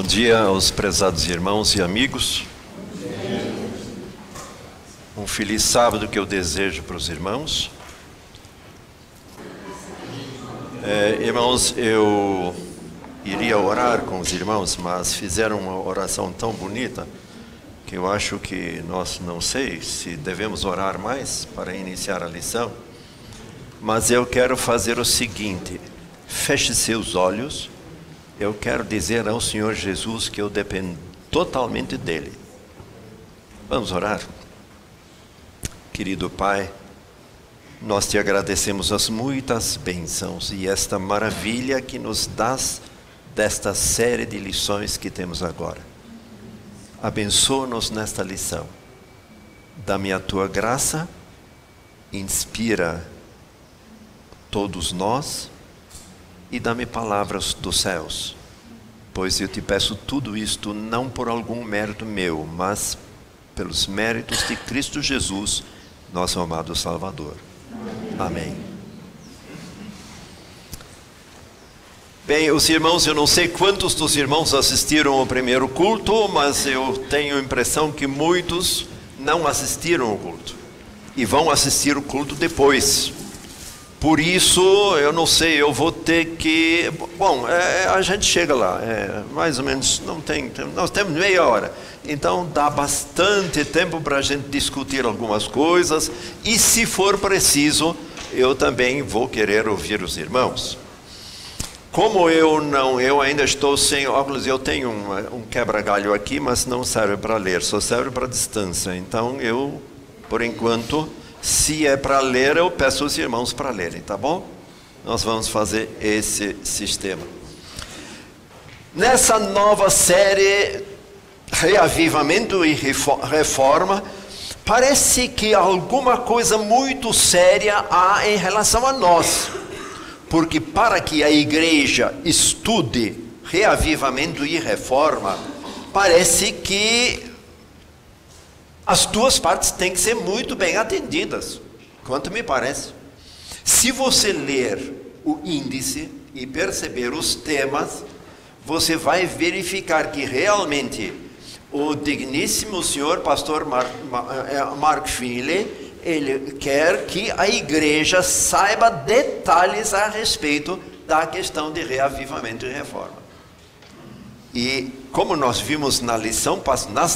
Bom dia aos prezados irmãos e amigos. Um feliz sábado que eu desejo para os irmãos. Irmãos, eu iria orar com os irmãos, mas fizeram uma oração tão bonita que eu acho que nós não sei se devemos orar mais para iniciar a lição. Mas eu quero fazer o seguinte: feche seus olhos. Eu quero dizer ao Senhor Jesus que eu dependo totalmente dEle. Vamos orar? Querido Pai, nós te agradecemos as muitas bênçãos e esta maravilha que nos dás desta série de lições que temos agora. Abençoa-nos nesta lição. Dá-me a tua graça, inspira todos nós e dá-me palavras dos céus, pois eu te peço tudo isto não por algum mérito meu, mas pelos méritos de Cristo Jesus, nosso amado Salvador. Amém. Bem, os irmãos, eu não sei quantos dos irmãos assistiram ao primeiro culto, mas eu tenho a impressão que muitos não assistiram ao culto e vão assistir o culto depois. Por isso, eu não sei, eu vou ter que... Bom, a gente chega lá, mais ou menos, nós temos meia hora. Então, dá bastante tempo para a gente discutir algumas coisas. E se for preciso, eu também vou querer ouvir os irmãos. Como eu ainda estou sem óculos, eu tenho um quebra-galho aqui, mas não serve para ler, só serve para distância. Então, eu, por enquanto... Se é para ler, eu peço aos irmãos para lerem, tá bom? Nós vamos fazer esse sistema. Nessa nova série, Reavivamento e Reforma, parece que alguma coisa muito séria há em relação a nós. Porque para que a igreja estude reavivamento e reforma, parece que as duas partes têm que ser muito bem atendidas, quanto me parece. Se você ler o índice e perceber os temas, você vai verificar que realmente o digníssimo senhor pastor Mark Finley, ele quer que a igreja saiba detalhes a respeito da questão de reavivamento e reforma. E como nós vimos nas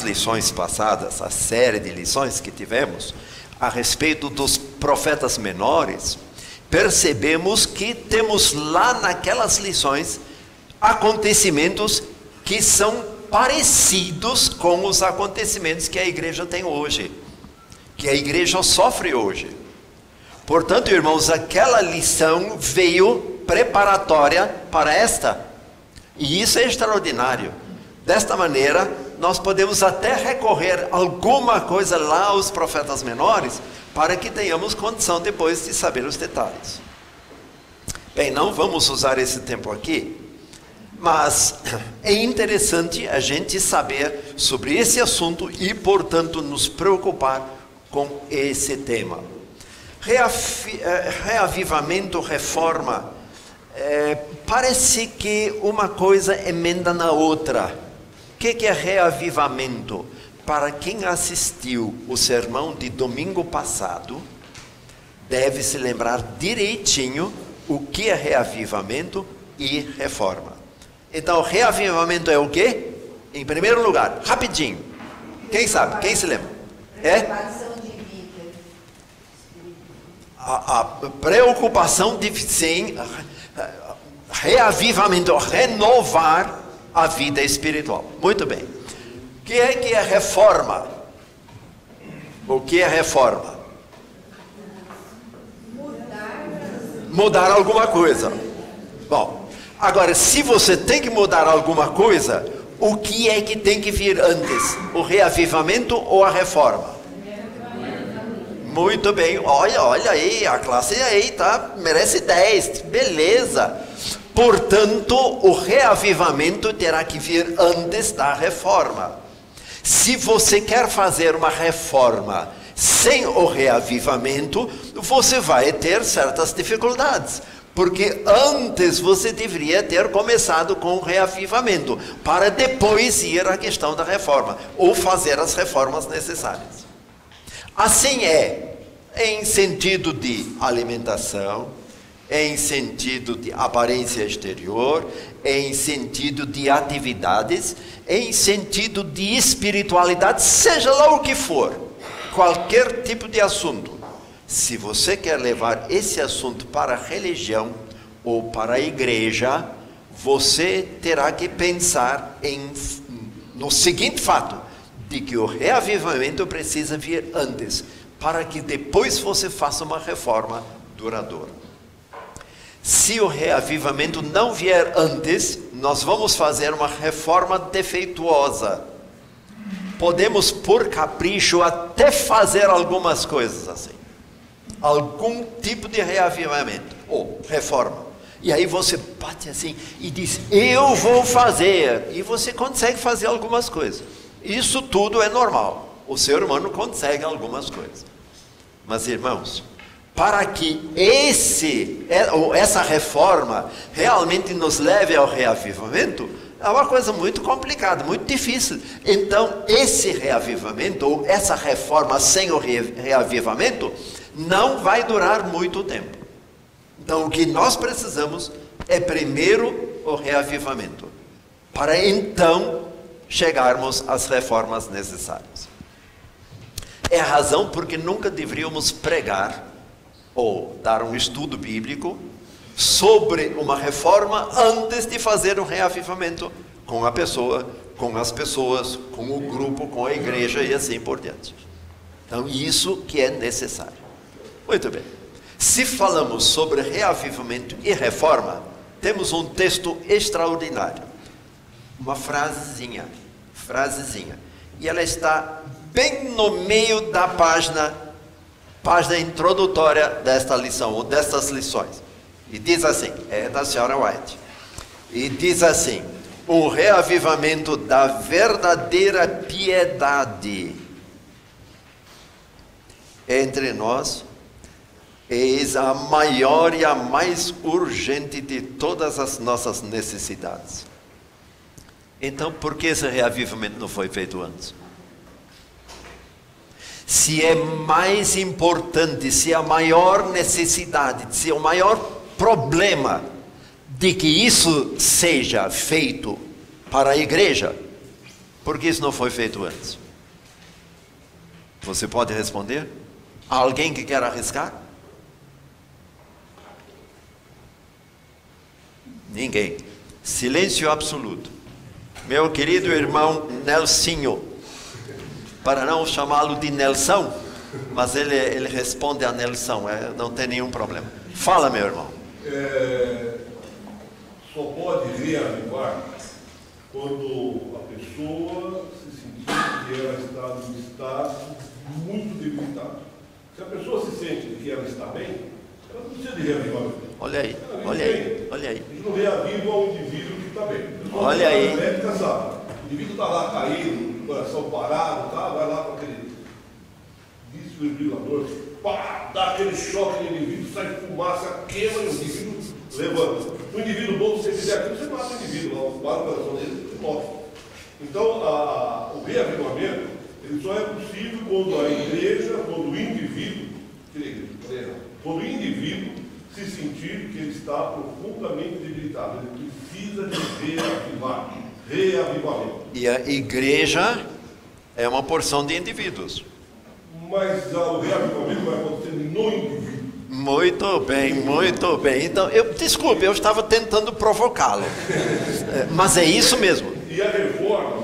lições passadas, a série de lições que tivemos a respeito dos profetas menores, percebemos que temos lá naquelas lições acontecimentos que são parecidos com os acontecimentos que a igreja tem hoje, que a igreja sofre hoje. Portanto, irmãos, aquela lição veio preparatória para esta. E isso é extraordinário. Desta maneira, nós podemos até recorrer alguma coisa lá aos profetas menores, para que tenhamos condição depois de saber os detalhes. Bem, não vamos usar esse tempo aqui, mas é interessante a gente saber sobre esse assunto e, portanto, nos preocupar com esse tema. Reavivamento, reforma. Parece que uma coisa emenda na outra. O que é reavivamento? Para quem assistiu o sermão de domingo passado, deve se lembrar direitinho o que é reavivamento e reforma. Então, reavivamento é o quê? Em primeiro lugar, rapidinho. Quem sabe? Quem se lembra? A preocupação de sim, reavivamento, renovar a vida espiritual. Muito bem. O que é reforma? O que é reforma? Mudar alguma coisa. Bom, agora, se você tem que mudar alguma coisa, o que é que tem que vir antes? O reavivamento ou a reforma? Muito bem, olha aí, a classe aí merece 10, beleza. Portanto, o reavivamento terá que vir antes da reforma. Se você quer fazer uma reforma sem o reavivamento, você vai ter certas dificuldades. Porque antes você deveria ter começado com o reavivamento, para depois ir à questão da reforma, ou fazer as reformas necessárias. Assim é, em sentido de alimentação, em sentido de aparência exterior, em sentido de atividades, em sentido de espiritualidade, seja lá o que for, qualquer tipo de assunto. Se você quer levar esse assunto para a religião ou para a igreja, você terá que pensar no seguinte fato, de que o reavivamento precisa vir antes, para que depois você faça uma reforma duradoura. Se o reavivamento não vier antes, nós vamos fazer uma reforma defeituosa. Podemos, por capricho, até fazer algumas coisas assim. Algum tipo de reavivamento ou reforma. E aí você bate assim e diz, eu vou fazer. E você consegue fazer algumas coisas. Isso tudo é normal. O ser humano consegue algumas coisas. Mas, irmãos, para que essa reforma realmente nos leve ao reavivamento, é uma coisa muito complicada, muito difícil. Então, esse reavivamento, ou essa reforma sem o reavivamento, não vai durar muito tempo. Então, o que nós precisamos é primeiro o reavivamento, para então chegarmos às reformas necessárias. É a razão porque nunca deveríamos pregar ou dar um estudo bíblico sobre uma reforma antes de fazer o reavivamento com a pessoa, com as pessoas, com o grupo, com a igreja e assim por diante. Então, isso que é necessário. Muito bem. Se falamos sobre reavivamento e reforma, temos um texto extraordinário. Uma frasezinha. E ela está bem no meio da página introdutória desta lição, ou destas lições. E diz assim, é da senhora White. E diz assim, um reavivamento da verdadeira piedade entre nós, eis a maior e a mais urgente de todas as nossas necessidades. Então, por que esse reavivamento não foi feito antes? Se é mais importante, se é a maior necessidade, se é o maior problema de que isso seja feito para a igreja, por que isso não foi feito antes? Você pode responder? Há alguém que quer arriscar? Ninguém. Silêncio absoluto. Meu querido irmão Nelsinho, para não chamá-lo de Nelson, mas ele responde a Nelson, não tem nenhum problema. Fala, meu irmão. Só pode reavivar quando a pessoa se sentir que ela está num estado muito debilitado. Se a pessoa se sente que ela está bem, ela não precisa de reavivamento. Olha aí. A gente não reaviva um indivíduo que está bem. Olha aí. O indivíduo está lá caído, coração parado, tá? Vai lá com aquele desfibrilador, pá, dá aquele choque no indivíduo, sai fumaça, queima e o indivíduo levanta. O indivíduo bom, se você fizer aquilo, você mata o indivíduo, para o coração dele, ele morre. Então, o reavivamento, ele só é possível quando a igreja, quando o indivíduo, quando o indivíduo se sentir que ele está profundamente debilitado, ele precisa de reavivamento. E a igreja é uma porção de indivíduos. Mas o reavivamento vai acontecer no indivíduo. Muito bem. Então, desculpe, eu estava tentando provocá-lo. Mas é isso mesmo. E a reforma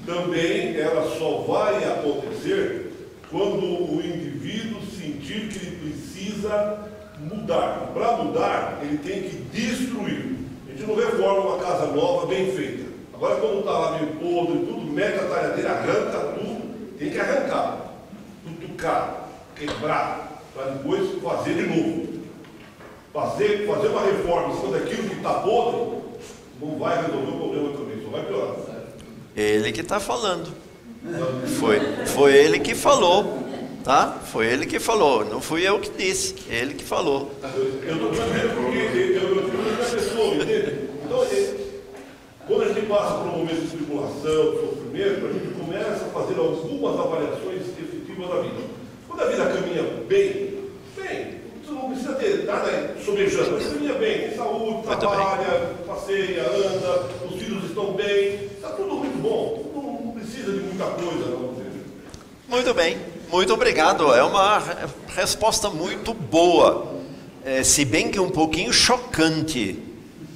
também, ela só vai acontecer quando o indivíduo sentir que ele precisa mudar. Para mudar, ele tem que destruir. A gente não reforma uma casa nova, bem feita. Agora, quando está lá meio podre, tudo, mete a talhadeira, arranca tudo, tem que arrancar, tutucar, quebrar, para depois fazer de novo. Fazer uma reforma em cima daquilo que está podre, não vai resolver o problema também, só vai piorar. Certo? Ele que está falando. Foi ele que falou. tá? Foi ele que falou, não fui eu que disse, ele que falou. Eu estou dizendo porque eu tive uma pessoa, entende? Então, quando a gente passa por um momento de tribulação, de sofrimento, a gente começa a fazer algumas avaliações efetivas da vida. Quando a vida caminha bem, você não precisa ter nada sobejando, mas caminha bem, tem saúde, trabalha, passeia, anda, os filhos estão bem, está tudo muito bom, não precisa de muita coisa, não. Muito bem, muito obrigado, é uma resposta muito boa, se bem que um pouquinho chocante,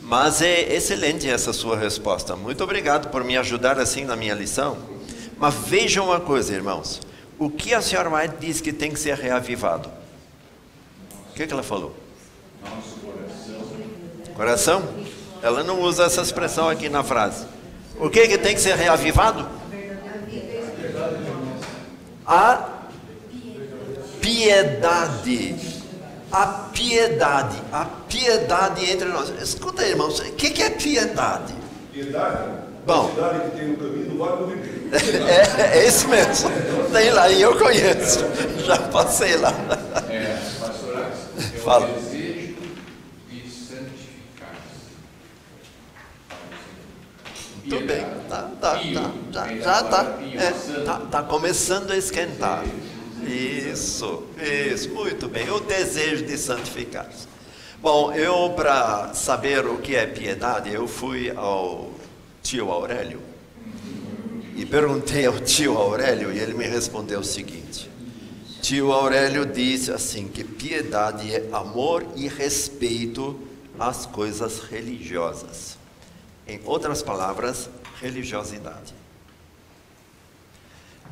mas é excelente essa sua resposta. Muito obrigado por me ajudar assim na minha lição. Mas vejam uma coisa, irmãos, o que a senhora White diz que tem que ser reavivado? O que ela falou? Nosso coração. Coração? Ela não usa essa expressão aqui na frase. O que tem que ser reavivado? A piedade. A piedade. A piedade entre nós. Escuta, irmãos, o que é piedade? Piedade? Bom. A piedade que tem no caminho do Vale do Ribeiro. É esse mesmo. Tem lá e eu conheço. Já passei lá. Pastor, Fala. o desejo de santificar-se. Tudo bem, tá começando a esquentar. Isso, muito bem, o desejo de santificar-se. Bom, eu para saber o que é piedade, eu fui ao tio Aurélio e perguntei ao tio Aurélio e ele me respondeu o seguinte: tio Aurélio disse assim, que piedade é amor e respeito às coisas religiosas. Em outras palavras, religiosidade.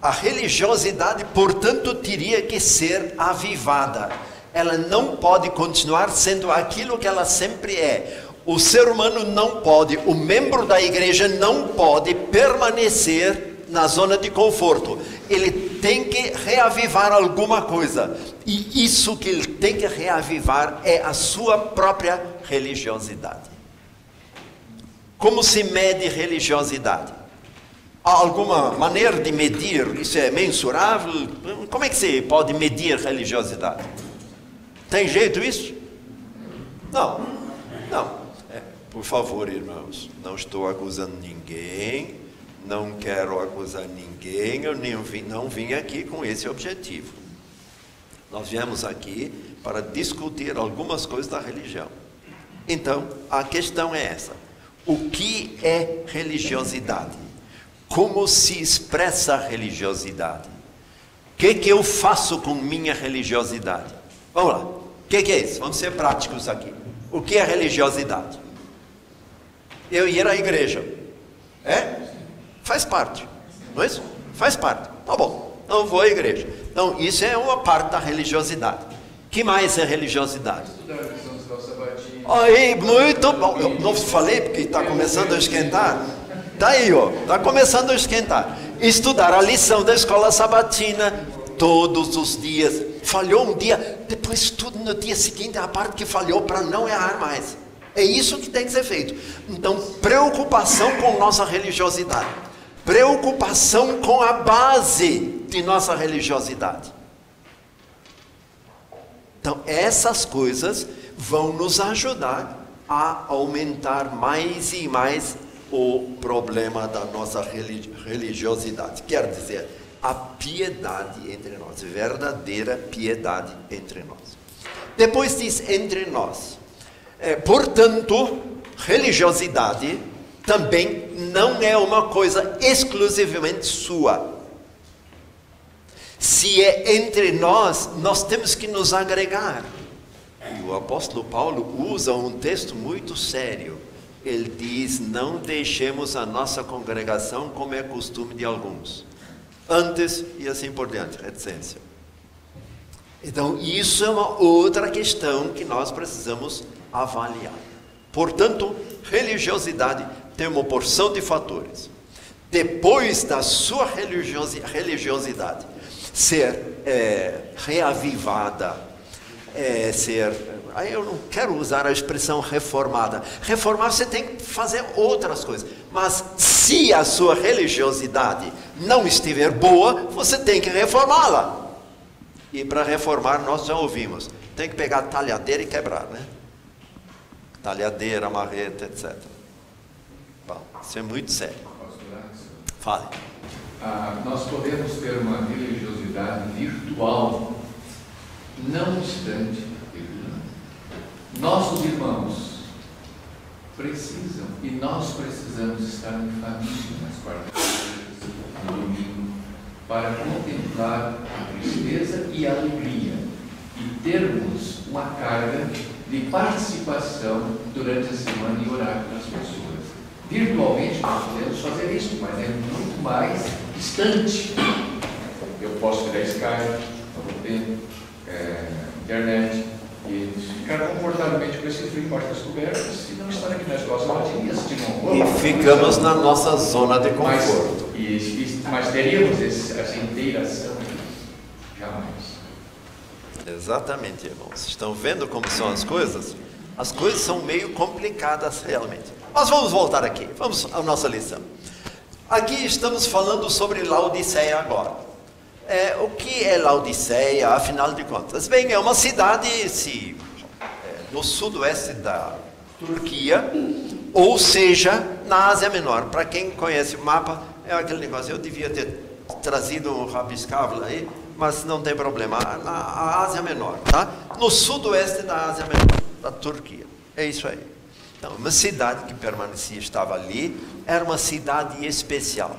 A religiosidade, portanto, teria que ser avivada. Ela não pode continuar sendo aquilo que ela sempre é. O ser humano não pode, o membro da igreja não pode permanecer na zona de conforto. Ele tem que reavivar alguma coisa. E isso que ele tem que reavivar é a sua própria religiosidade. Como se mede religiosidade? Há alguma maneira de medir? Isso é mensurável? Como é que se pode medir religiosidade? Tem jeito isso? Não. Por favor, irmãos, não estou acusando ninguém, não quero acusar ninguém, eu não vim aqui com esse objetivo. Nós viemos aqui para discutir algumas coisas da religião. Então, a questão é essa: o que é religiosidade? Como se expressa a religiosidade? O que eu faço com minha religiosidade? Vamos lá, o que é isso? Vamos ser práticos aqui. O que é religiosidade? Eu ir à igreja. Faz parte, não é isso? Faz parte. Tá bom, não vou à igreja. Então, isso é uma parte da religiosidade. Que mais é religiosidade? Estudar a lição da sabatina. Aí, muito bom. Eu não falei porque está começando a esquentar. Está aí, ó. Está começando a esquentar. Estudar a lição da escola sabatina todos os dias. Falhou um dia, depois estuda no dia seguinte a parte que falhou para não errar mais. É isso que tem que ser feito. Então, preocupação com nossa religiosidade. Preocupação com a base de nossa religiosidade. Então, essas coisas vão nos ajudar a aumentar mais e mais o problema da nossa religiosidade. Quer dizer, a piedade entre nós, verdadeira piedade entre nós. Depois diz entre nós. Portanto, religiosidade também não é uma coisa exclusivamente sua. Se é entre nós, nós temos que nos agregar. E o apóstolo Paulo usa um texto muito sério. Ele diz: não deixemos a nossa congregação como é costume de alguns. Antes, e assim por diante, reticência. Então, isso é uma outra questão que nós precisamos avaliar. Portanto, religiosidade tem uma porção de fatores. Depois da sua religiosidade ser reavivada, aí eu não quero usar a expressão reformada. Reformar, você tem que fazer outras coisas. Mas se a sua religiosidade não estiver boa, você tem que reformá-la. E para reformar, nós já ouvimos, tem que pegar talhadeira e quebrar, né? Talhadeira, marreta, etc. Bom, isso é muito sério. Fale. Nós podemos ter uma religiosidade virtual, não obstante, nossos irmãos precisam, e nós precisamos estar em família nas quartas-feiras, no domingo, para contemplar a tristeza e a alegria, e termos uma carga de participação durante a semana e orar pelas pessoas. Virtualmente nós podemos fazer isso, mas é muito mais distante. Eu posso ter a Skype, eu vou ter internet, e ficar confortavelmente com esse frio embaixo das cobertas, e não estar aqui nas nossas baterias de novo. E ficamos na nossa zona de conforto. Mas teríamos essa inteiração? Jamais. Exatamente, irmãos. Estão vendo como são as coisas? As coisas são meio complicadas realmente. Mas vamos voltar aqui. Vamos à nossa lição. Aqui estamos falando sobre Laodiceia agora. O que é Laodiceia, afinal de contas? Bem, é uma cidade no sudoeste da Turquia, ou seja, na Ásia Menor. Para quem conhece o mapa, é aquele negócio. Eu devia ter trazido um rabiscável aí, mas não tem problema. A Ásia Menor, tá? No sudoeste da Ásia Menor, da Turquia. É isso aí. Então, uma cidade que permanecia, estava ali, era uma cidade especial.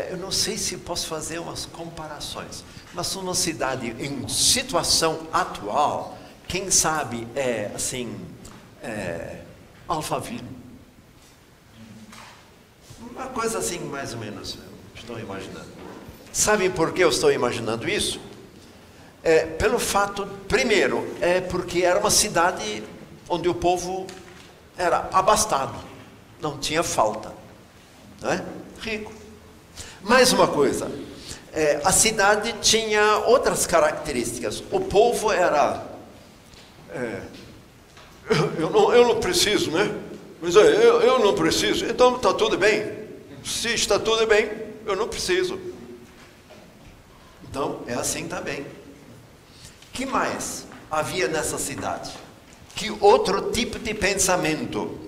Eu não sei se posso fazer umas comparações, mas uma cidade em situação atual, quem sabe Alphaville. Uma coisa assim, mais ou menos, eu estou imaginando. Sabem por que eu estou imaginando isso? Pelo fato, primeiro, porque era uma cidade onde o povo era abastado, não tinha falta, não é? Rico. Mais uma coisa, a cidade tinha outras características. O povo era... eu não preciso, né? Mas eu não preciso, então está tudo bem. Se está tudo bem, eu não preciso. Então, é assim também. Que mais havia nessa cidade? Que outro tipo de pensamento?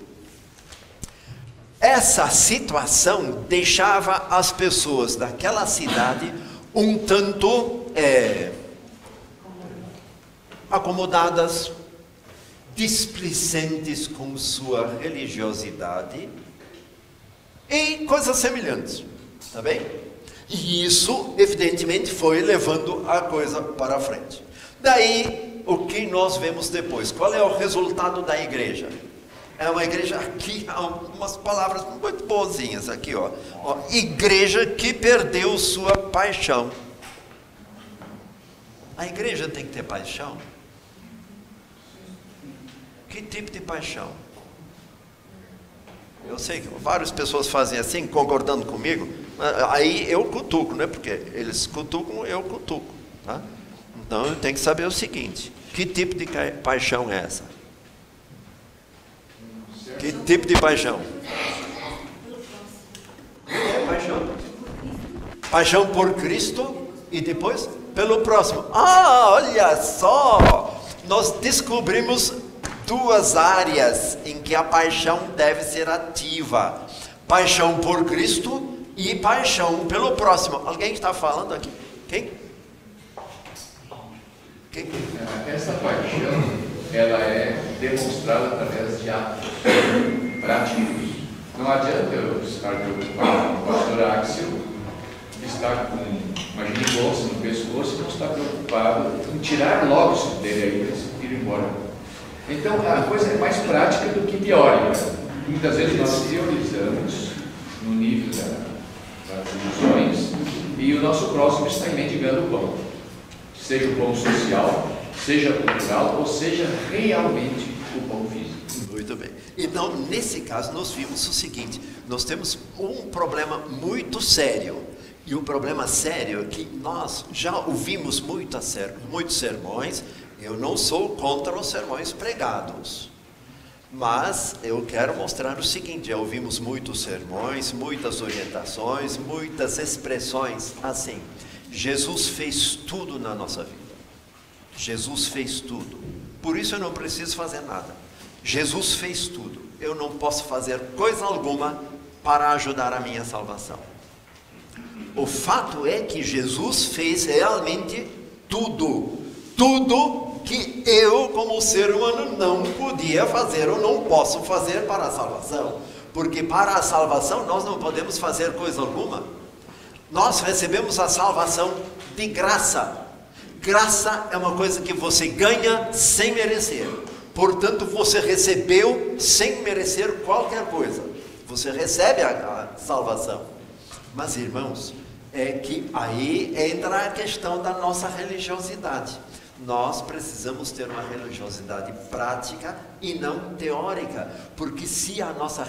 Essa situação deixava as pessoas daquela cidade um tanto acomodadas, displicentes com sua religiosidade e coisas semelhantes, tá bem? E isso, evidentemente, foi levando a coisa para frente. Daí, o que nós vemos depois? Qual é o resultado da igreja? É uma igreja, aqui há umas palavras muito boazinhas aqui, ó. Igreja que perdeu sua paixão. A igreja tem que ter paixão? Que tipo de paixão? Eu sei que várias pessoas fazem assim, concordando comigo, aí eu cutuco, né? Porque eles cutucam, eu cutuco, tá? Então eu tenho que saber o seguinte: que tipo de paixão é essa? Que tipo de paixão? Paixão? Paixão por Cristo e depois pelo próximo. Olha só! Nós descobrimos duas áreas em que a paixão deve ser ativa: paixão por Cristo e paixão pelo próximo. Alguém está falando aqui? Quem? Essa paixão, ela é demonstrada através de atos práticos. Não adianta eu estar preocupado com o pastor Axel, estar com uma genibolsa no pescoço e não estar preocupado em tirar logo isso dele e ir embora. Então, a coisa é mais prática do que teórica. Muitas vezes nós teorizamos no nível das emoções e o nosso próximo está mendigando o pão. Seja o pão social, seja cultural, ou seja realmente o pão físico. Muito bem. Então, nesse caso, nós vimos o seguinte: nós temos um problema muito sério. E o problema sério é que nós já ouvimos muitos sermões. Eu não sou contra os sermões pregados, mas eu quero mostrar o seguinte: já ouvimos muitos sermões, muitas orientações, muitas expressões assim. Jesus fez tudo na nossa vida. Jesus fez tudo. Por isso eu não preciso fazer nada. Jesus fez tudo. Eu não posso fazer coisa alguma para ajudar a minha salvação. O fato é que Jesus fez realmente tudo. Tudo que eu, como ser humano, não podia fazer ou não posso fazer para a salvação. Porque para a salvação nós não podemos fazer coisa alguma. Nós recebemos a salvação de graça. Graça é uma coisa que você ganha sem merecer. Portanto, você recebeu sem merecer qualquer coisa. Você recebe a salvação. Mas, irmãos, é que aí entra a questão da nossa religiosidade. Nós precisamos ter uma religiosidade prática e não teórica. Porque se a nossa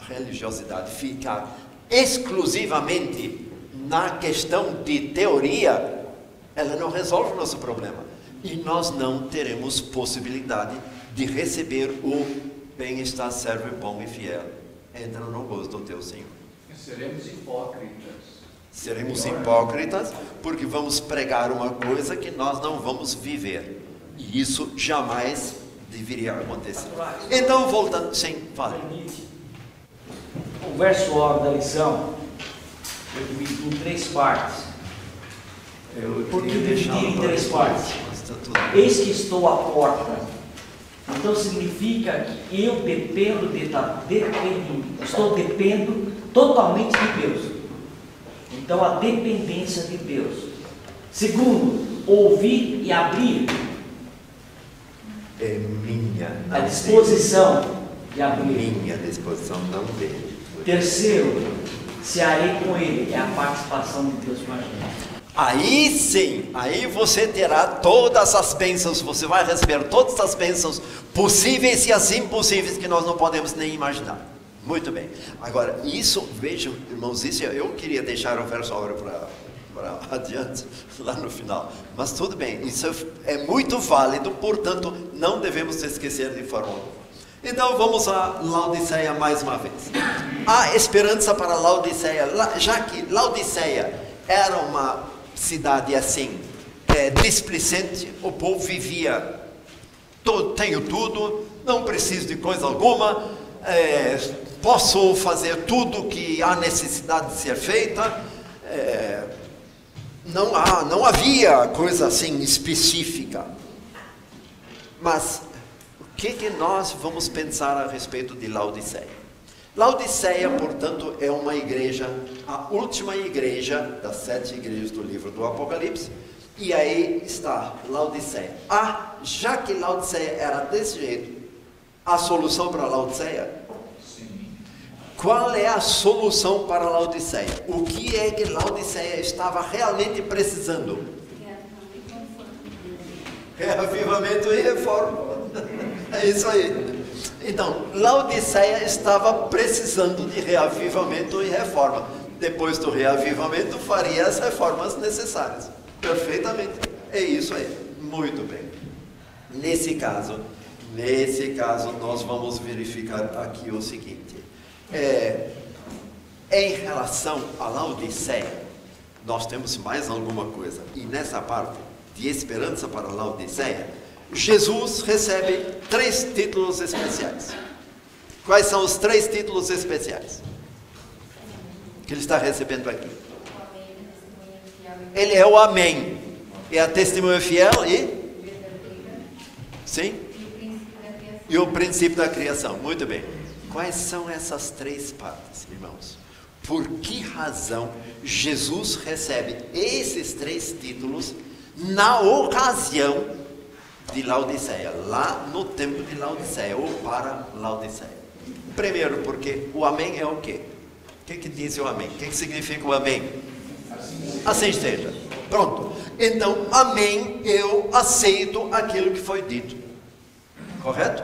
religiosidade ficar exclusivamente na questão de teoria, ela não resolve o nosso problema. E nós não teremos possibilidade de receber o bem-estar, servo bom e fiel. Entra no gozo do teu Senhor. Seremos hipócritas. Seremos hipócritas porque vamos pregar uma coisa que nós não vamos viver. E isso jamais deveria acontecer. Então, voltando... Sim, fale. O verso 9 da lição eu dividi em 3 partes. Por que dividir em 3 partes? Eis que estou à porta. Então significa que eu dependo dependo totalmente de Deus. Então a dependência de Deus. Segundo, ouvir e abrir. É minha. A disposição de abrir. Minha disposição não dele. Terceiro, cearei com ele. É a participação de Deus com a gente. Aí sim, aí você terá todas as bênçãos, você vai receber todas as bênçãos possíveis e as impossíveis que nós não podemos nem imaginar. Muito bem. Agora, isso, vejam, irmãos, isso eu queria deixar o verso agora para adiante, lá no final. Mas tudo bem, isso é muito válido, portanto, não devemos esquecer de forma alguma. Então, vamos a Laodiceia mais uma vez. Há esperança para Laodiceia, já que Laodiceia era uma cidade assim, displicente, o povo vivia, tenho tudo, não preciso de coisa alguma, posso fazer tudo que há necessidade de ser feita, não havia coisa assim específica. Mas o que nós vamos pensar a respeito de Laodiceia? Laodiceia, portanto, é uma igreja, a última igreja das 7 igrejas do livro do Apocalipse, e aí está Laodiceia. Já que Laodiceia era desse jeito, a solução para Laodiceia? Sim. Qual é a solução para Laodiceia? O que é que Laodiceia estava realmente precisando? Reavivamento e reforma. É isso aí. Então, Laodiceia estava precisando de reavivamento e reforma. Depois do reavivamento, faria as reformas necessárias. Perfeitamente. É isso aí. Muito bem. Nesse caso, nós vamos verificar aqui o seguinte. Em relação a Laodiceia, nós temos mais alguma coisa. E nessa parte de esperança para Laodiceia, Jesus recebe 3 títulos especiais. Quais são os 3 títulos especiais que ele está recebendo aqui? Ele é o Amém. É a testemunha fiel e? Sim? E o princípio da criação. Muito bem. Quais são essas 3 partes, irmãos? Por que razão Jesus recebe esses 3 títulos na ocasião de Laodiceia, lá no templo de Laodiceia, ou para Laodiceia? Primeiro, porque o Amém é o quê? O que diz o Amém? O que significa o Amém? Assim esteja. Pronto. Então, Amém, eu aceito aquilo que foi dito. Correto?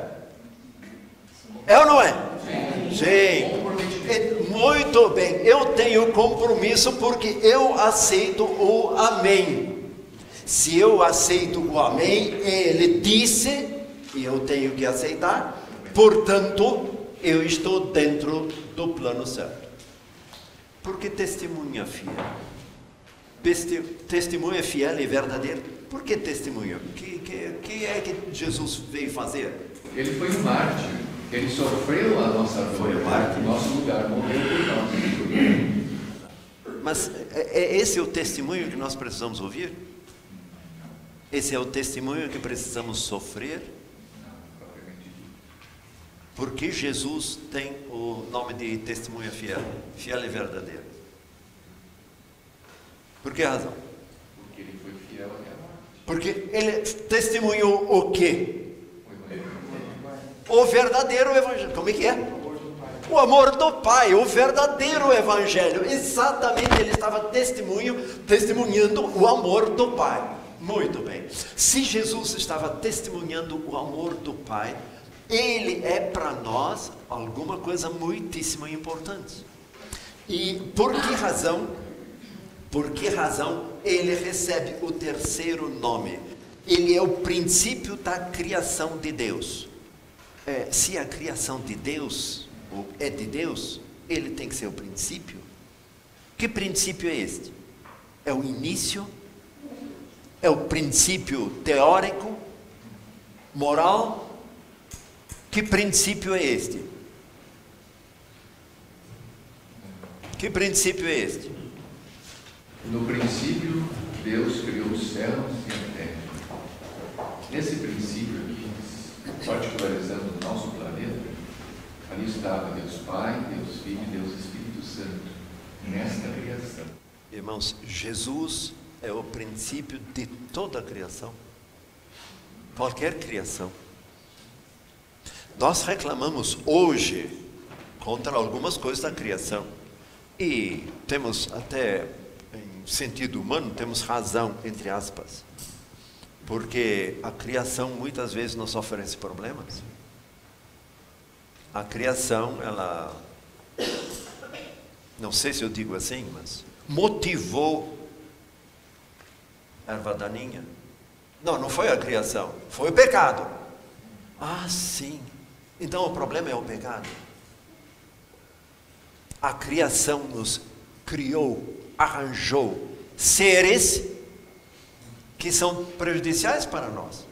É ou não é? Sim. Muito bem. Eu tenho compromisso porque eu aceito o Amém. Se eu aceito o Amém, ele disse, e eu tenho que aceitar, portanto, eu estou dentro do plano certo. Porque testemunha fiel. Testemunho é fiel e verdadeiro. Por que testemunho? O que é que Jesus veio fazer? Ele foi um mártir. Ele sofreu a nossa dor, Foi um mártir. em nosso lugar, morreu por nós. Mas esse é o testemunho que nós precisamos ouvir? Esse é o testemunho que precisamos sofrer? Porque Jesus tem o nome de testemunha fiel, fiel e verdadeiro. Por que razão? Porque ele foi fiel até a morte. Porque ele testemunhou o quê? O verdadeiro evangelho. Como é que é? O amor do Pai, o verdadeiro evangelho. Exatamente, ele estava testemunhando o amor do Pai. Muito bem. Se Jesus estava testemunhando o amor do Pai, ele é para nós alguma coisa muitíssimo importante. E por que razão? Por que razão ele recebe o terceiro nome? Ele é o princípio da criação de Deus. Se a criação de Deus é de Deus, ele tem que ser o princípio. Que princípio é este? É o início? É o princípio teórico? Moral? Que princípio é este? Que princípio é este? No princípio, Deus criou os céus e a terra. Nesse princípio aqui, particularizando o nosso planeta, ali estava Deus Pai, Deus Filho e Deus Espírito Santo, nesta criação. Irmãos, Jesus é o princípio de toda a criação. Qualquer criação. Nós reclamamos hoje contra algumas coisas da criação. E temos até, em sentido humano, temos razão, entre aspas. Porque a criação muitas vezes nos oferece problemas. A criação, ela, não sei se eu digo assim, mas motivou a erva daninha. Não foi a criação, foi o pecado. Ah, sim. Então o problema é o pecado. A criação nos criou, arranjou seres que são prejudiciais para nós.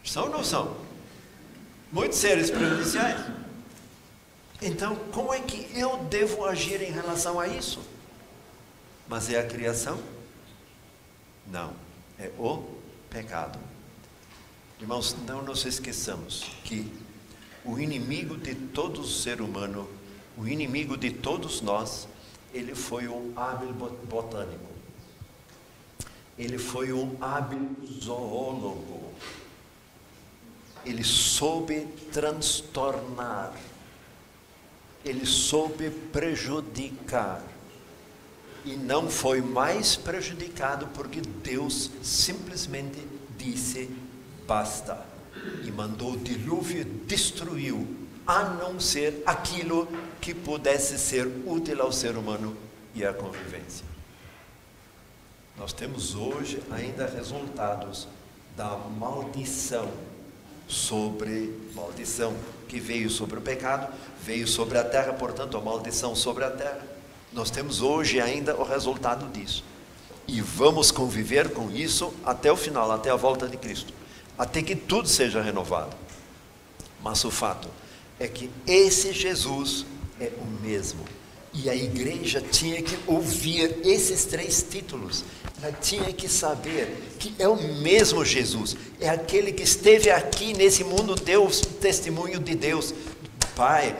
São ou não são? Muitos seres prejudiciais. Então, como é que eu devo agir em relação a isso? Mas é a criação? Não, é o pecado. Irmãos, não nos esqueçamos que o inimigo de todo ser humano, o inimigo de todos nós, ele foi um hábil botânico. Ele foi um hábil zoólogo. Ele soube transtornar. Ele soube prejudicar. E não foi mais prejudicado porque Deus simplesmente disse basta. E mandou o dilúvio e destruiu, a não ser aquilo que pudesse ser útil ao ser humano e à convivência. Nós temos hoje ainda resultados da maldição que veio sobre o pecado, veio sobre a terra, portanto a maldição sobre a terra. Nós temos hoje ainda o resultado disso. E vamos conviver com isso até o final, até a volta de Cristo. Até que tudo seja renovado. Mas o fato é que esse Jesus é o mesmo. E a igreja tinha que ouvir esses 3 títulos. Ela tinha que saber que é o mesmo Jesus. É aquele que esteve aqui nesse mundo, deu o testemunho de Deus. Pai,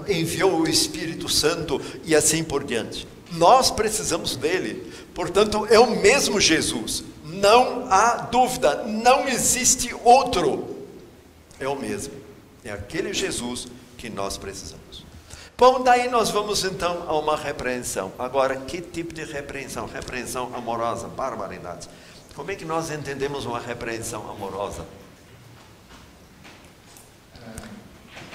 enviou o Espírito Santo e assim por diante. Nós precisamos dele. Portanto, é o mesmo Jesus. Não há dúvida, não existe outro. É o mesmo. É aquele Jesus que nós precisamos. Bom, daí nós vamos então a uma repreensão. Agora, que tipo de repreensão? Repreensão amorosa, barbaridades. Como é que nós entendemos uma repreensão amorosa?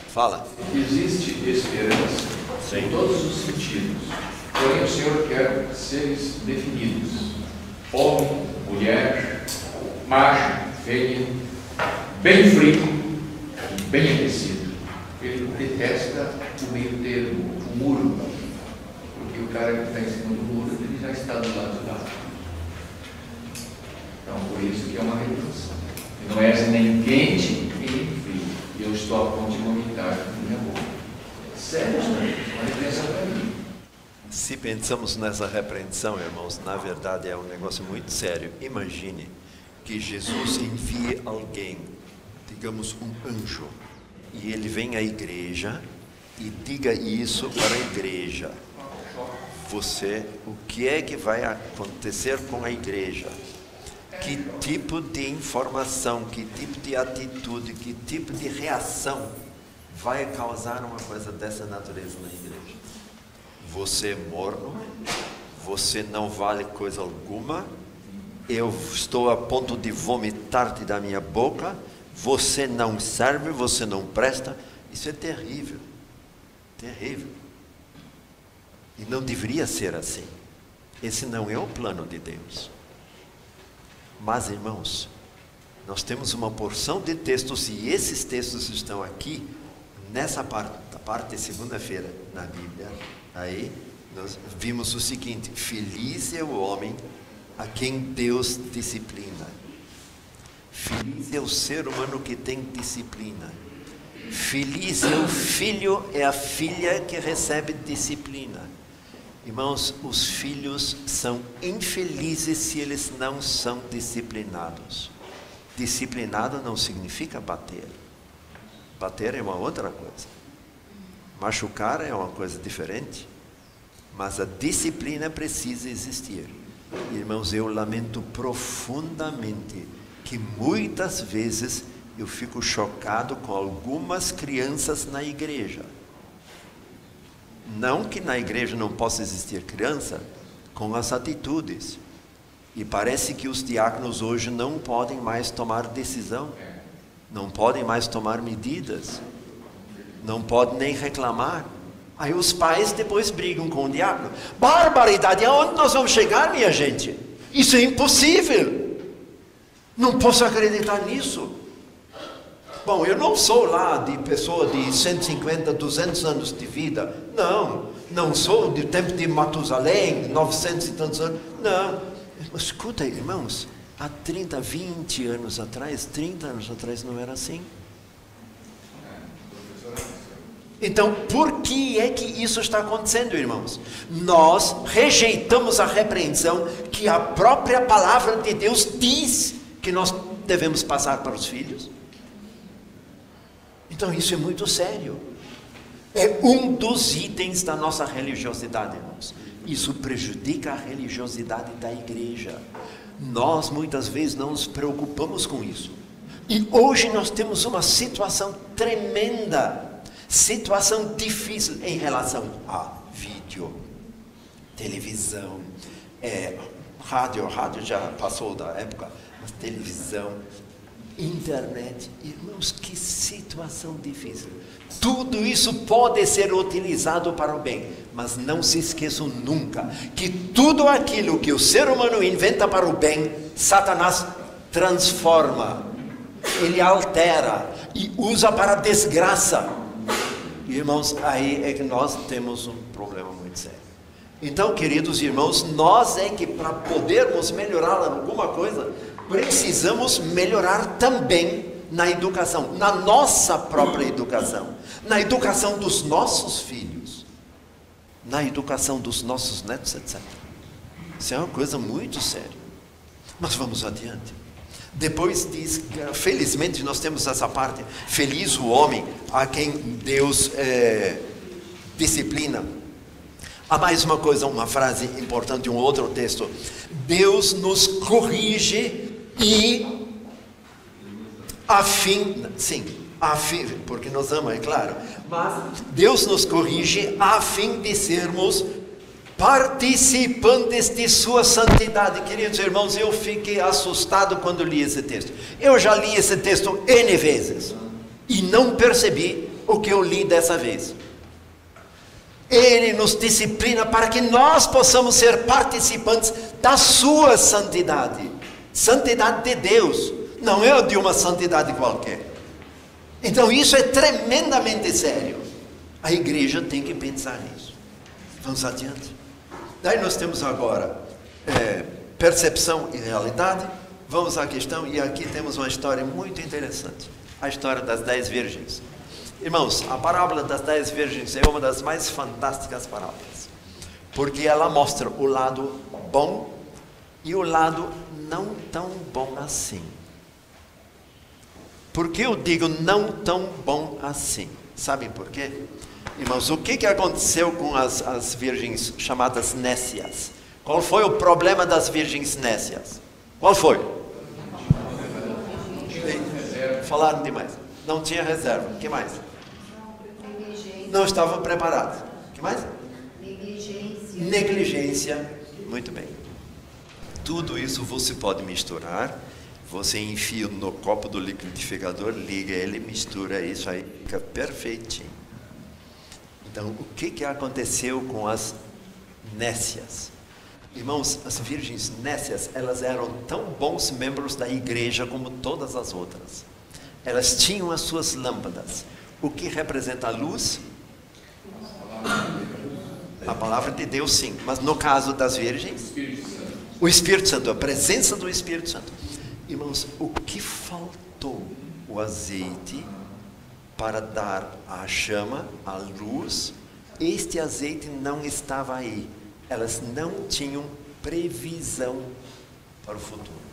Fala. Existe esperança em todos os sentidos. Porém, o Senhor quer seres definidos. Homem, mulher, macho, fêmea, bem frio e bem aquecido. Ele detesta o meio termo, o muro, porque o cara cara que está em cima do muro, ele já está do lado de lá. Então, por isso que é uma redenção. E não é nem quente, nem frio. E eu estou a ponto de vomitar com minha boca. Sério, uma redenção para mim. Se pensamos nessa repreensão, irmãos, na verdade é um negócio muito sério. Imagine que Jesus envie alguém, digamos um anjo, e ele vem à igreja e diga isso para a igreja. O que é que vai acontecer com a igreja? Que tipo de informação, que tipo de atitude, que tipo de reação vai causar uma coisa dessa natureza na igreja? Você é morno, você não vale coisa alguma, eu estou a ponto de vomitar-te da minha boca, você não serve, você não presta. Isso é terrível, terrível. E não deveria ser assim. Esse não é o plano de Deus. Mas, irmãos, nós temos uma porção de textos, e esses textos estão aqui, nessa parte de segunda-feira, na Bíblia. Aí, nós vimos o seguinte: feliz é o homem a quem Deus disciplina. Feliz é o ser humano que tem disciplina. Feliz é o filho, é a filha que recebe disciplina. Irmãos, os filhos são infelizes se eles não são disciplinados. Disciplinado não significa bater. Bater é uma outra coisa. Machucar é uma coisa diferente. Mas a disciplina precisa existir. Irmãos, eu lamento profundamente que muitas vezes eu fico chocado com algumas crianças na igreja. Não que na igreja não possa existir criança, com as atitudes. E parece que os diáconos hoje não podem mais tomar decisão, não podem mais tomar medidas, não podem nem reclamar. Aí os pais depois brigam com o diácono. Barbaridade, aonde nós vamos chegar, minha gente? Isso é impossível. Não posso acreditar nisso. Bom, eu não sou lá de pessoa de 150, 200 anos de vida. Não sou do tempo de Matusalém, 900 e tantos anos. Não. Mas escuta, irmãos, há 30, 20 anos atrás, 30 anos atrás não era assim. Então, por que é que isso está acontecendo, irmãos? Nós rejeitamos a repreensão que a própria palavra de Deus diz que nós devemos passar para os filhos. Então, isso é muito sério. É um dos itens da nossa religiosidade, irmãos. Isso prejudica a religiosidade da igreja. Nós, muitas vezes, não nos preocupamos com isso. E hoje nós temos uma situação tremenda. Situação difícil em relação a vídeo, televisão, rádio já passou da época, mas televisão, internet. Irmãos, que situação difícil. Tudo isso pode ser utilizado para o bem, mas não se esqueçam nunca que tudo aquilo que o ser humano inventa para o bem, Satanás transforma, ele altera e usa para a desgraça. Irmãos, aí é que nós temos um problema muito sério. Então, queridos irmãos, nós é que para podermos melhorar alguma coisa, precisamos melhorar também na educação, na nossa própria educação, na educação dos nossos filhos, na educação dos nossos netos, etc. Isso é uma coisa muito séria. Mas vamos adiante. Depois diz, felizmente nós temos essa parte, feliz o homem a quem Deus disciplina. Há mais uma coisa, uma frase importante, um outro texto. Deus nos corrige e porque nos ama, é claro. Mas Deus nos corrige a fim de sermos participantes de sua santidade. Queridos irmãos, eu fiquei assustado quando li esse texto. Eu já li esse texto N vezes e não percebi o que eu li dessa vez. Ele nos disciplina para que nós possamos ser participantes da sua santidade. Santidade de Deus, não é de uma santidade qualquer. Então isso é tremendamente sério. A igreja tem que pensar nisso. Vamos adiante. Daí nós temos agora percepção e realidade. Vamos à questão, e aqui temos uma história muito interessante. A história das 10 virgens. Irmãos, a parábola das 10 virgens é uma das mais fantásticas parábolas. Porque ela mostra o lado bom e o lado não tão bom assim. Por que eu digo não tão bom assim? Sabem por quê? Irmãos, o que aconteceu com as virgens chamadas nécias? Qual foi o problema das virgens nécias? Qual foi? Falaram demais. Não tinha reserva. O que mais? Não estavam preparados. O que mais? Negligência. Muito bem. Tudo isso você pode misturar. Você enfia no copo do liquidificador, liga ele, mistura isso aí, fica perfeitinho. Então, o que aconteceu com as nécias? Irmãos, as virgens nécias, elas eram tão bons membros da igreja como todas as outras. Elas tinham as suas lâmpadas. O que representa a luz? A palavra de Deus, sim. Mas no caso das virgens, o Espírito Santo, a presença do Espírito Santo. Irmãos, o que faltou? O azeite para dar a chama, a luz. Este azeite não estava aí. Elas não tinham previsão para o futuro.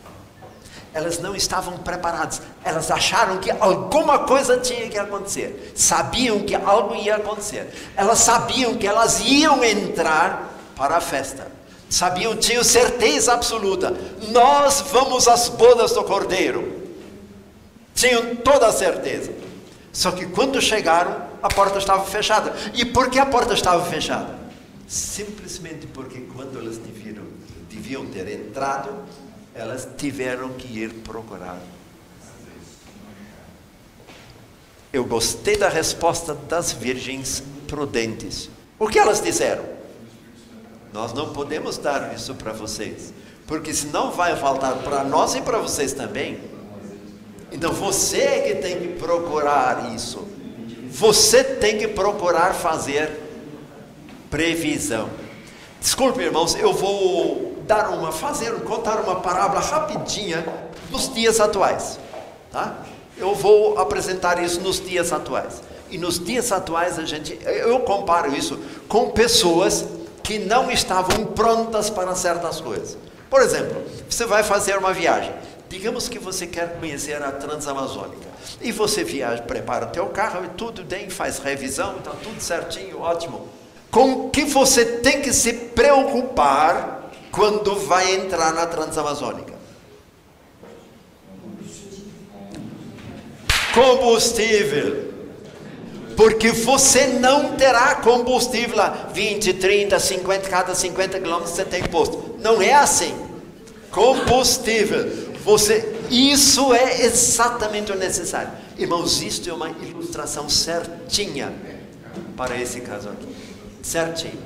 Elas não estavam preparadas. Elas acharam que alguma coisa tinha que acontecer. Sabiam que algo ia acontecer. Elas sabiam que elas iam entrar para a festa. Sabiam, tinham certeza absoluta. Nós vamos às bodas do Cordeiro. Tinham toda a certeza. Só que quando chegaram, a porta estava fechada. E por que a porta estava fechada? Simplesmente porque quando elas deviam ter entrado, elas tiveram que ir procurar. Eu gostei da resposta das virgens prudentes. O que elas disseram? Nós não podemos dar isso para vocês, porque senão vai faltar para nós e para vocês também. Então você é que tem que procurar isso. Você tem que procurar fazer previsão. Desculpe, irmãos, eu vou contar uma parábola rapidinha dos dias atuais, tá? Eu vou apresentar isso nos dias atuais. E nos dias atuais eu comparo isso com pessoas que não estavam prontas para certas coisas. Por exemplo, você vai fazer uma viagem. Digamos que você quer conhecer a Transamazônica. E você viaja, prepara o teu carro e tudo bem, faz revisão, está tudo certinho, ótimo. Com o que você tem que se preocupar quando vai entrar na Transamazônica? Combustível. Porque você não terá combustível lá, 20, 30, 50, cada 50 quilômetros você tem posto. Não é assim. Combustível. Isso é exatamente o necessário. Irmãos, isto é uma ilustração certinha para esse caso aqui. Certinho.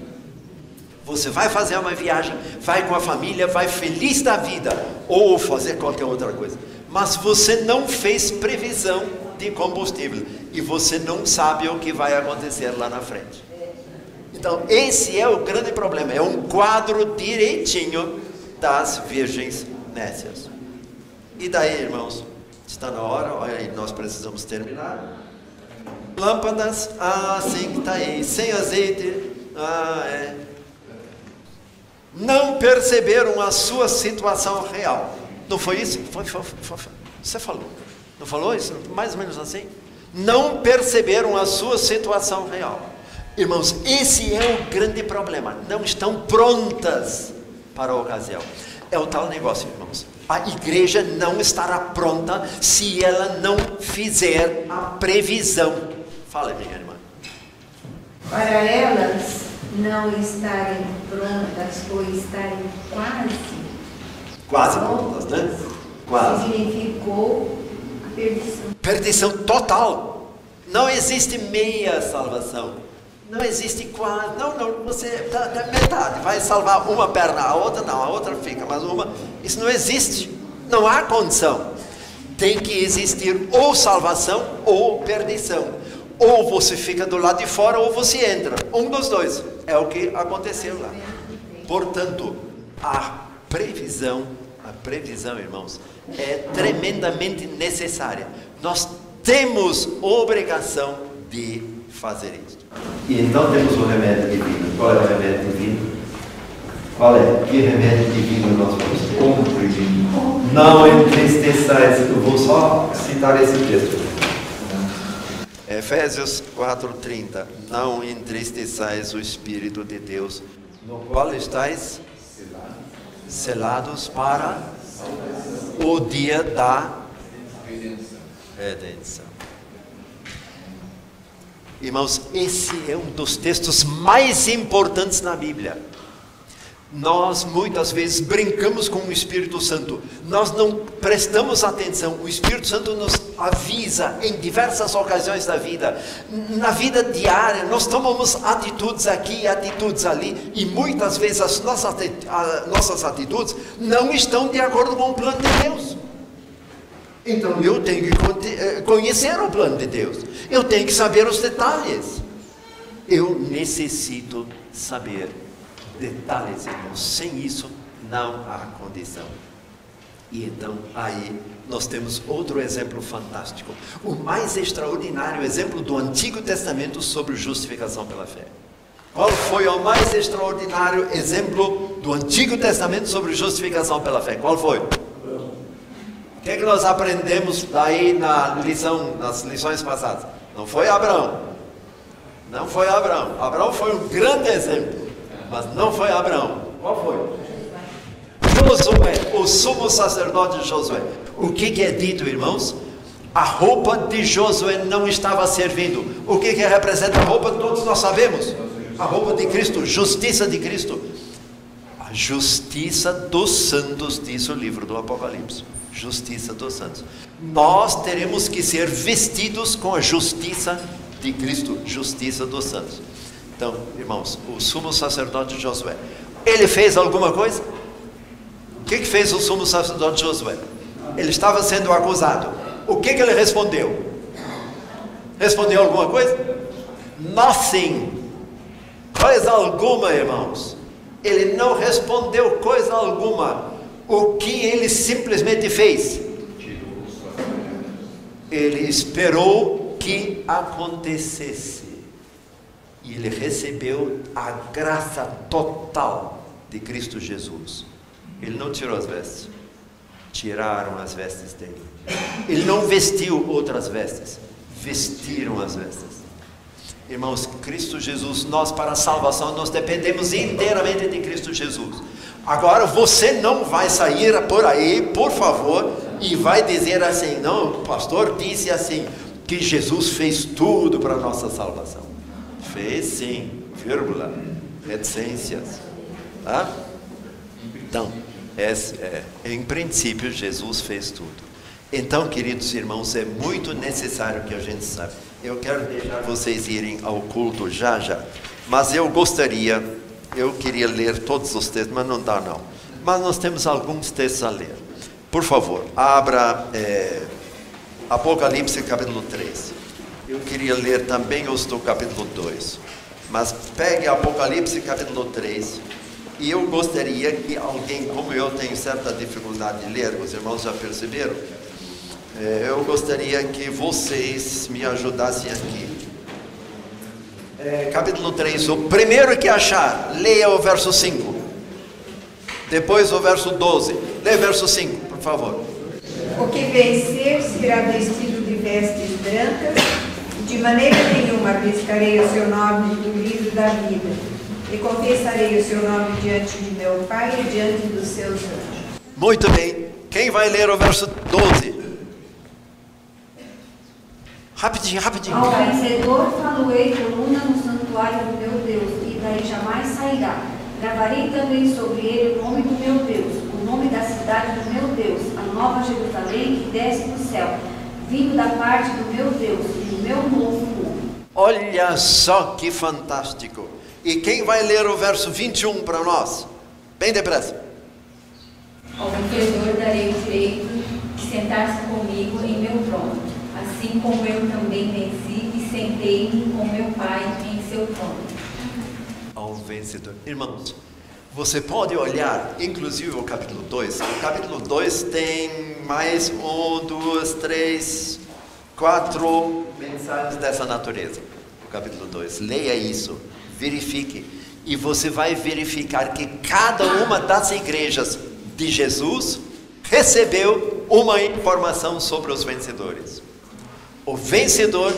Você vai fazer uma viagem, vai com a família, vai feliz da vida, ou fazer qualquer outra coisa. Mas você não fez previsão de combustível e você não sabe o que vai acontecer lá na frente. Então esse é o grande problema. É um quadro direitinho das virgens nécias. E daí, irmãos, está na hora, olha aí, nós precisamos terminar. Lâmpadas, sim, está aí, sem azeite, não perceberam a sua situação real. Não foi isso? Foi. Você falou. Não falou isso? Mais ou menos assim? Não perceberam a sua situação real. Irmãos, esse é o grande problema. Não estão prontas para a ocasião. É o tal negócio, irmãos. A igreja não estará pronta se ela não fizer a previsão. Fala, minha irmã. Para elas não estarem prontas ou estarem quase prontas, né? Quase. Significou a perdição. Perdição total. Não existe meia salvação. Não existe quase. Não, você dá metade. Vai salvar uma perna, a outra não, a outra fica, mas uma. Isso não existe. Não há condição. Tem que existir ou salvação ou perdição. Ou você fica do lado de fora ou você entra. Um dos dois. É o que aconteceu lá. Portanto, a previsão, irmãos, é tremendamente necessária. Nós temos obrigação de fazer isso. E então temos o remédio divino. Qual é o remédio divino? Qual é? Que remédio divino nós vamos ter? Como? Não entristeçais. Eu vou só citar esse texto. Efésios 4:30. Não entristeçais o Espírito de Deus, no qual estáis selados para o dia da redenção. Irmãos, esse é um dos textos mais importantes na Bíblia. Nós muitas vezes brincamos com o Espírito Santo, nós não prestamos atenção. O Espírito Santo nos avisa em diversas ocasiões da vida, na vida diária. Nós tomamos atitudes aqui e atitudes ali, e muitas vezes as nossas atitudes não estão de acordo com o plano de Deus. Então eu tenho que conhecer o plano de Deus, eu tenho que saber os detalhes. Eu necessito saber detalhes, irmãos. Sem isso não há condição. E então aí nós temos outro exemplo fantástico, o mais extraordinário exemplo do Antigo Testamento sobre justificação pela fé. Qual foi o mais extraordinário exemplo do Antigo Testamento sobre justificação pela fé? Qual foi? O que é que nós aprendemos daí nas lições passadas? Não foi Abraão. Não foi Abraão. Abraão foi um grande exemplo, mas não foi Abraão. Qual foi? Josué, o sumo sacerdote Josué. O que é dito, irmãos? A roupa de Josué não estava servindo. O que representa a roupa? Todos nós sabemos. A roupa de Cristo, justiça de Cristo. A justiça dos santos, diz o livro do Apocalipse. Justiça dos santos. Nós teremos que ser vestidos com a justiça de Cristo, justiça dos santos. Então, irmãos, o sumo sacerdote Josué, ele fez alguma coisa? O que fez o sumo sacerdote Josué? Ele estava sendo acusado. O que ele respondeu? Respondeu alguma coisa? Nothing. Coisa alguma, irmãos. Ele não respondeu coisa alguma. O que ele simplesmente fez? Ele esperou que acontecesse. E ele recebeu a graça total de Cristo Jesus. Ele não tirou as vestes. Tiraram as vestes dele. Ele não vestiu outras vestes. Vestiram as vestes. Irmãos, Cristo Jesus, nós para a salvação, nós dependemos inteiramente de Cristo Jesus. Agora você não vai sair por aí, por favor, e vai dizer assim, não, o pastor disse assim, que Jesus fez tudo para a nossa salvação. Fez sim, vírgula, reticências. Tá? Então, em princípio, Jesus fez tudo. Então, queridos irmãos, é muito necessário que a gente saiba. Eu quero deixar vocês irem ao culto já, mas eu queria ler todos os textos, mas não dá não. Mas nós temos alguns textos a ler. Por favor, abra Apocalipse capítulo 3. Eu queria ler também os do capítulo 2. Mas pegue Apocalipse capítulo 3. E eu gostaria que alguém, como eu tenho certa dificuldade de ler, os irmãos já perceberam, eu gostaria que vocês me ajudassem aqui. Capítulo 3, o primeiro que achar, leia o verso 5. Depois o verso 12. Leia o verso 5, por favor. O que vencer será vestido de vestes brancas, de maneira nenhuma arriscarei o seu nome do livro da vida, e confessarei o seu nome diante de meu Pai e diante dos seus anjos. Muito bem. Quem vai ler o verso 12? Rapidinho. Ao vencedor faloei coluna no santuário do meu Deus, e daí jamais sairá. Gravarei também sobre ele o nome do meu Deus, o nome da cidade do meu Deus, a nova Jerusalém que desce do céu, vindo da parte do meu Deus, e do meu novo nome. Olha só que fantástico. E quem vai ler o verso 21 para nós? Bem depressa. Ao vencedor darei o direito de sentar-se comigo em meu trono, assim como eu também venci e sentei-me com meu Pai em seu trono. Ao vencedor. Irmãos, Você pode olhar, inclusive o capítulo 2. O capítulo 2 tem mais 1, 2, 3, 4 mensagens dessa natureza. O capítulo 2. Leia isso, verifique. E você vai verificar que cada uma das igrejas de Jesus recebeu uma informação sobre os vencedores. O vencedor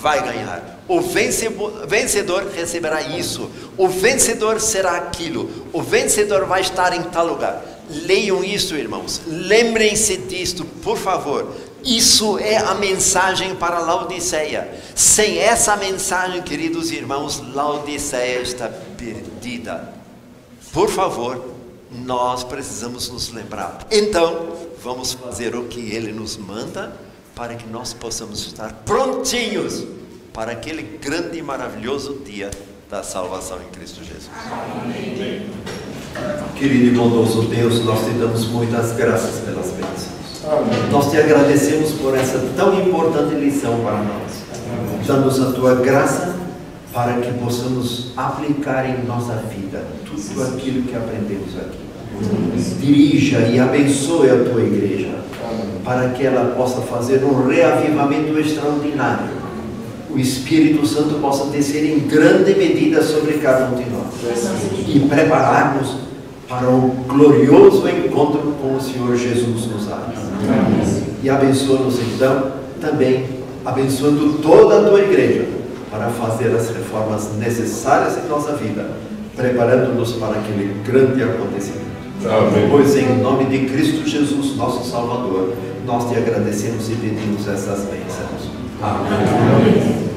vai ganhar. O vencedor receberá isso. O vencedor será aquilo. O vencedor vai estar em tal lugar. Leiam isso, irmãos. Lembrem-se disto, por favor. Isso é a mensagem para Laodiceia. Sem essa mensagem, queridos irmãos, Laodiceia está perdida. Por favor, nós precisamos nos lembrar. Então, vamos fazer o que Ele nos manda para que nós possamos estar prontinhos para aquele grande e maravilhoso dia da salvação em Cristo Jesus. Amém. Querido e bondoso Deus, nós te damos muitas graças pelas bênçãos. Amém. Nós te agradecemos por essa tão importante lição para nós. Dá-nos a tua graça para que possamos aplicar em nossa vida tudo aquilo que aprendemos aqui. Dirija e abençoe a tua igreja, para que ela possa fazer um reavivamento extraordinário. O Espírito Santo possa descer em grande medida sobre cada um de nós e preparar-nos para um glorioso encontro com o Senhor Jesus nos ares. E abençoa-nos então também, abençoando toda a tua igreja para fazer as reformas necessárias em nossa vida, preparando-nos para aquele grande acontecimento. Amém. Pois em nome de Cristo Jesus, nosso Salvador, nós te agradecemos e pedimos essas bênçãos. Amém. Amém.